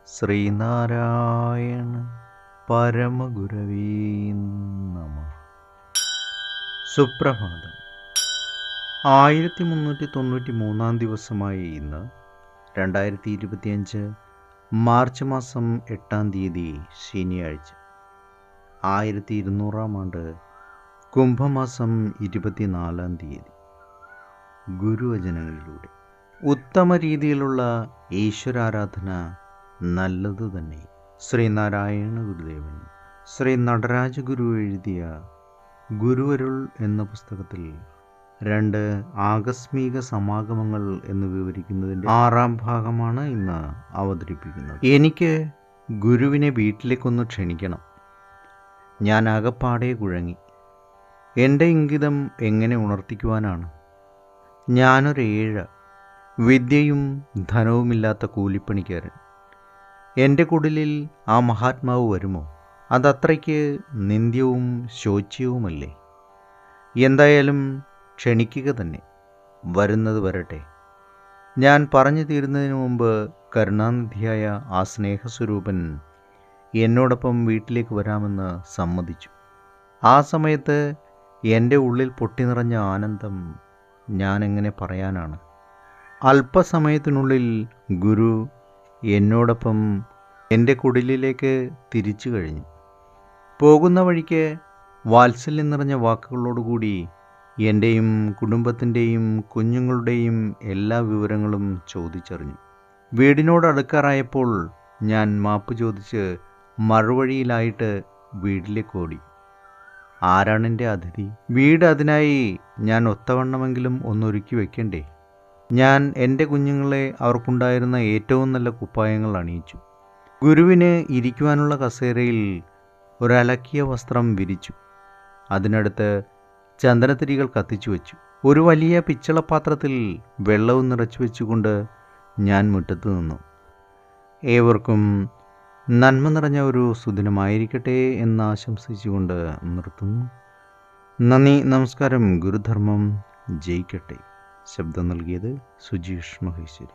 ശ്രീനാരായണ പരമഗുരവേ നമഃ. സുപ്രഭാതം. 1393 ദിവസമായ ഇന്ന് 2025 മാർച്ച് മാസം 8 തീയതി ശനിയാഴ്ച, 1200 ആണ്ട് കുംഭമാസം 24 തീയതി. ഗുരുവചനങ്ങളിലൂടെ ഉത്തമ രീതിയിലുള്ള ഈശ്വരാരാധന നല്ലതു തന്നെ. ശ്രീനാരായണ ഗുരുദേവൻ ശ്രീ നടരാജ ഗുരു എഴുതിയ ഗുരുവരുൾ എന്ന പുസ്തകത്തിൽ 2 ആകസ്മിക സമാഗമങ്ങൾ എന്ന് വിവരിക്കുന്നതിൻ്റെ 6ാം ഭാഗമാണ് ഇന്ന് അവതരിപ്പിക്കുന്നത്. എനിക്ക് ഗുരുവിനെ വീട്ടിലേക്കൊന്ന് ക്ഷണിക്കണം. ഞാൻ ആകപ്പാടെ കുഴങ്ങി. എൻ്റെ ഇംഗിതം എങ്ങനെ ഉണർത്തിക്കുവാനാണ്? ഞാനൊരേഴ, വിദ്യയും ധനവുമില്ലാത്ത കൂലിപ്പണിക്കാരൻ. എൻ്റെ കുടിലിൽ ആ മഹാത്മാവ് വരുമോ? അതത്രയ്ക്ക് നിന്ദ്യവും ശോച്യവുമല്ലേ? എന്തായാലും ക്ഷണിക്കുക തന്നെ. വരുന്നത് വരട്ടെ. ഞാൻ പറഞ്ഞു തീരുന്നതിന് മുമ്പ് കരുണാനിധിയായ ആ സ്നേഹസ്വരൂപൻ എന്നോടൊപ്പം വീട്ടിലേക്ക് വരാമെന്ന് സമ്മതിച്ചു. ആ സമയത്ത് എൻ്റെ ഉള്ളിൽ പൊട്ടിനിറഞ്ഞ ആനന്ദം ഞാൻ എങ്ങനെ പറയാനാണ്? അല്പസമയത്തിനുള്ളിൽ ഗുരു എന്നോടൊപ്പം എൻ്റെ കുടിലിലേക്ക് തിരിച്ചു കഴിഞ്ഞു. പോകുന്ന വഴിക്ക് വാത്സല്യം നിറഞ്ഞ വാക്കുകളോടുകൂടി എൻ്റെയും കുടുംബത്തിൻ്റെയും കുഞ്ഞുങ്ങളുടെയും എല്ലാ വിവരങ്ങളും ചോദിച്ചറിഞ്ഞു. വീടിനോട് അടുക്കാറായപ്പോൾ ഞാൻ മാപ്പ് ചോദിച്ച് മറുവഴിയിലായിട്ട് വീട്ടിലേക്ക് ഓടി. ആരാണെൻ്റെ അതിഥി? വീട് അതിനായി ഞാൻ ഒത്തവണ്ണമെങ്കിലും ഒന്നൊരുക്കി വെക്കണ്ടേ? ഞാൻ എൻ്റെ കുഞ്ഞുങ്ങളെ അവർക്കുണ്ടായിരുന്ന ഏറ്റവും നല്ല കുപ്പായങ്ങൾ അണിയിച്ചു. ഗുരുവിന് ഇരിക്കുവാനുള്ള കസേരയിൽ ഒരലക്കിയ വസ്ത്രം വിരിച്ചു. അതിനടുത്ത് ചന്ദനത്തിരികൾ കത്തിച്ചു വെച്ചു. ഒരു വലിയ പിച്ചളപാത്രത്തിൽ വെള്ളവും നിറച്ചു വെച്ചുകൊണ്ട് ഞാൻ മുറ്റത്ത് നിന്നു. ഏവർക്കും നന്മ നിറഞ്ഞ ഒരു സുദിനമായിരിക്കട്ടെ എന്ന് ആശംസിച്ചുകൊണ്ട് നിർത്തുന്നു. നന്ദി, നമസ്കാരം. ഗുരുധർമ്മം ജയിക്കട്ടെ. ശബ്ദം നൽകിയത് സുജീഷ് മഹേശ്വരി.